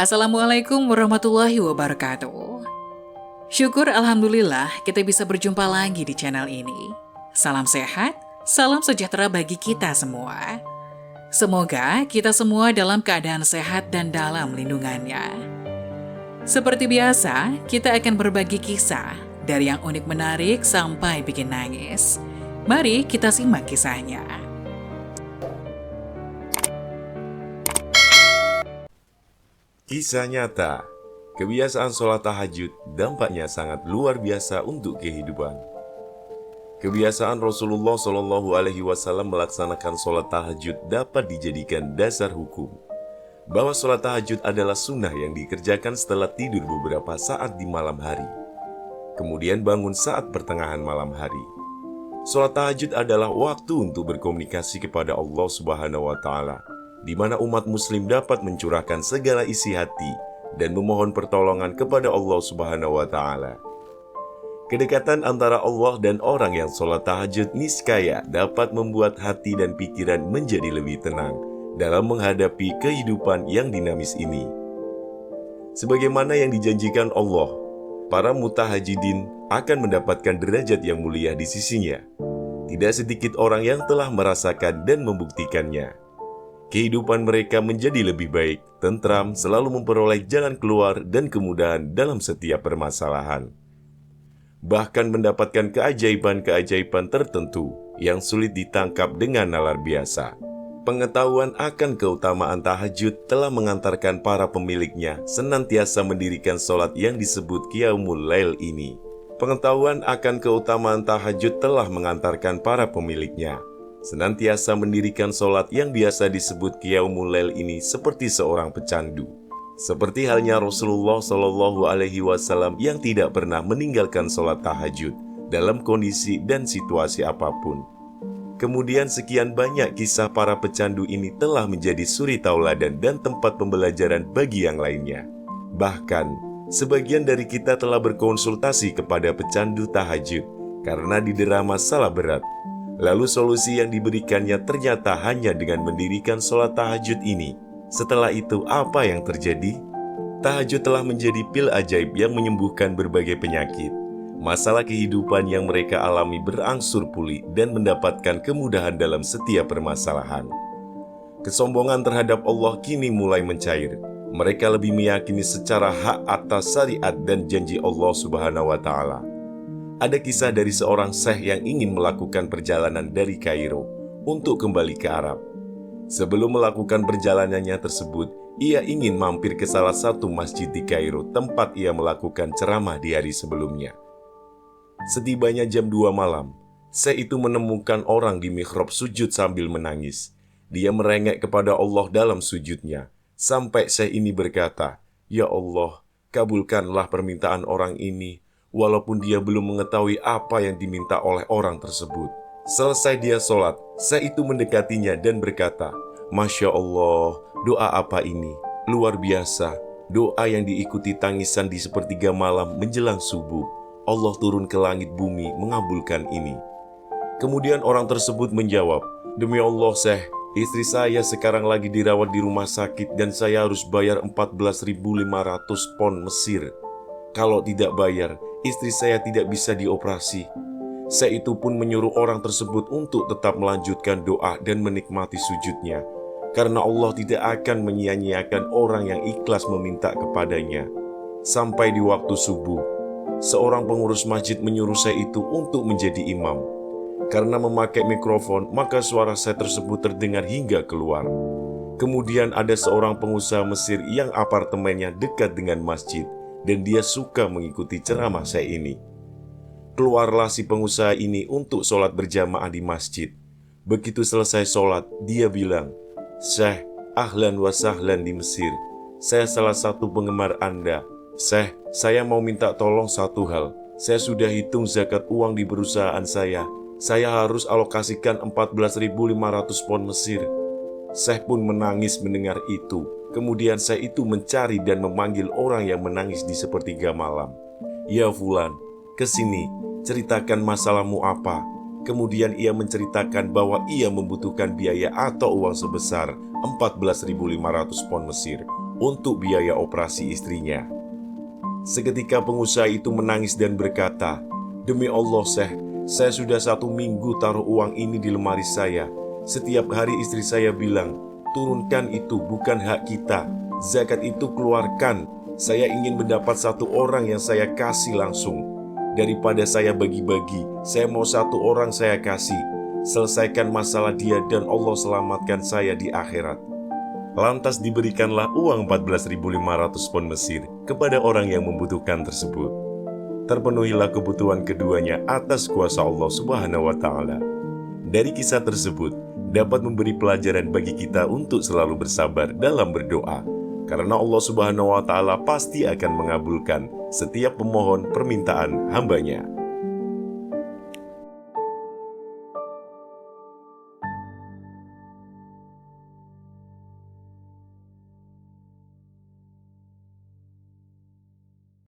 Assalamualaikum warahmatullahi wabarakatuh. Syukur Alhamdulillah kita bisa berjumpa lagi di channel ini. Salam sehat, salam sejahtera bagi kita semua. Semoga kita semua dalam keadaan sehat dan dalam lindungannya. Seperti biasa, kita akan berbagi kisah dari yang unik menarik sampai bikin nangis. Mari kita simak kisahnya. Kisah nyata, kebiasaan sholat tahajud dampaknya sangat luar biasa untuk kehidupan. Kebiasaan Rasulullah Shallallahu Alaihi Wasallam melaksanakan sholat tahajud dapat dijadikan dasar hukum bahwa sholat tahajud adalah sunnah yang dikerjakan setelah tidur beberapa saat di malam hari, kemudian bangun saat pertengahan malam hari. Sholat tahajud adalah waktu untuk berkomunikasi kepada Allah Subhanahu wa Ta'ala, di mana umat muslim dapat mencurahkan segala isi hati dan memohon pertolongan kepada Allah Subhanahu wa Ta'ala. Kedekatan antara Allah dan orang yang sholat tahajud niscaya dapat membuat hati dan pikiran menjadi lebih tenang dalam menghadapi kehidupan yang dinamis ini. Sebagaimana yang dijanjikan Allah, para mutahajidin akan mendapatkan derajat yang mulia di sisinya. Tidak sedikit orang yang telah merasakan dan membuktikannya. Kehidupan mereka menjadi lebih baik, tentram, selalu memperoleh jalan keluar dan kemudahan dalam setiap permasalahan. Bahkan mendapatkan keajaiban-keajaiban tertentu yang sulit ditangkap dengan nalar biasa. Pengetahuan akan keutamaan tahajud telah mengantarkan para pemiliknya senantiasa mendirikan sholat yang disebut Qiyamul Lail ini. Pengetahuan akan keutamaan tahajud telah mengantarkan para pemiliknya senantiasa mendirikan sholat yang biasa disebut Qiyamul Lail ini seperti seorang pecandu. Seperti halnya Rasulullah Shallallahu Alaihi Wasallam yang tidak pernah meninggalkan sholat tahajud dalam kondisi dan situasi apapun. Kemudian sekian banyak kisah para pecandu ini telah menjadi suri tauladan dan tempat pembelajaran bagi yang lainnya. Bahkan, sebagian dari kita telah berkonsultasi kepada pecandu tahajud karena didera masalah berat. Lalu solusi yang diberikannya ternyata hanya dengan mendirikan sholat tahajud ini. Setelah itu apa yang terjadi? Tahajud telah menjadi pil ajaib yang menyembuhkan berbagai penyakit. Masalah kehidupan yang mereka alami berangsur pulih dan mendapatkan kemudahan dalam setiap permasalahan. Kesombongan terhadap Allah kini mulai mencair. Mereka lebih meyakini secara hak atas syariat dan janji Allah Subhanahu wa Ta'ala. Ada kisah dari seorang syekh yang ingin melakukan perjalanan dari Kairo untuk kembali ke Arab. Sebelum melakukan perjalanannya tersebut, ia ingin mampir ke salah satu masjid di Kairo tempat ia melakukan ceramah di hari sebelumnya. Setibanya jam 2 malam, syekh itu menemukan orang di mihrab sujud sambil menangis. Dia merengek kepada Allah dalam sujudnya, sampai syekh ini berkata, "Ya Allah, kabulkanlah permintaan orang ini, walaupun dia belum mengetahui apa yang diminta oleh orang tersebut." Selesai dia sholat, syekh itu mendekatinya dan berkata, "Masya Allah, doa apa ini? Luar biasa, doa yang diikuti tangisan di sepertiga malam menjelang subuh. Allah turun ke langit bumi mengabulkan ini." Kemudian orang tersebut menjawab, "Demi Allah syekh, istri saya sekarang lagi dirawat di rumah sakit dan saya harus bayar 14.500 pon Mesir. Kalau tidak bayar, istri saya tidak bisa dioperasi." Syekh itu pun menyuruh orang tersebut untuk tetap melanjutkan doa dan menikmati sujudnya, karena Allah tidak akan menyia-nyiakan orang yang ikhlas meminta kepadanya. Sampai di waktu subuh, seorang pengurus masjid menyuruh Syekh itu untuk menjadi imam. Karena memakai mikrofon, maka suara Syekh tersebut terdengar hingga keluar. Kemudian ada seorang pengusaha Mesir yang apartemennya dekat dengan masjid, dan dia suka mengikuti ceramah Syekh ini. Keluarlah si pengusaha ini untuk sholat berjamaah di masjid. Begitu selesai sholat, dia bilang, "Syekh, ahlan wa sahlan di Mesir. Saya salah satu penggemar Anda. Syekh, saya mau minta tolong satu hal. Saya sudah hitung zakat uang di perusahaan saya. Saya harus alokasikan 14.500 pon Mesir." Syekh pun menangis mendengar itu. Kemudian Syekh itu mencari dan memanggil orang yang menangis di sepertiga malam. "Ya Fulan, kesini, ceritakan masalahmu apa?" Kemudian ia menceritakan bahwa ia membutuhkan biaya atau uang sebesar 14.500 pon Mesir untuk biaya operasi istrinya. Seketika pengusaha itu menangis dan berkata, "Demi Allah, Syekh, saya sudah 1 minggu taruh uang ini di lemari saya. Setiap hari istri saya bilang, turunkan itu, bukan hak kita. Zakat itu keluarkan. Saya ingin mendapat 1 orang yang saya kasih langsung. Daripada saya bagi-bagi, saya mau 1 orang saya kasih. Selesaikan masalah dia dan Allah selamatkan saya di akhirat." Lantas diberikanlah uang 14.500 pon Mesir kepada orang yang membutuhkan tersebut. Terpenuhilah kebutuhan keduanya atas kuasa Allah Subhanahu wa Ta'ala. Dari kisah tersebut dapat memberi pelajaran bagi kita untuk selalu bersabar dalam berdoa, karena Allah Subhanahu wa Ta'ala pasti akan mengabulkan setiap pemohon permintaan hambanya.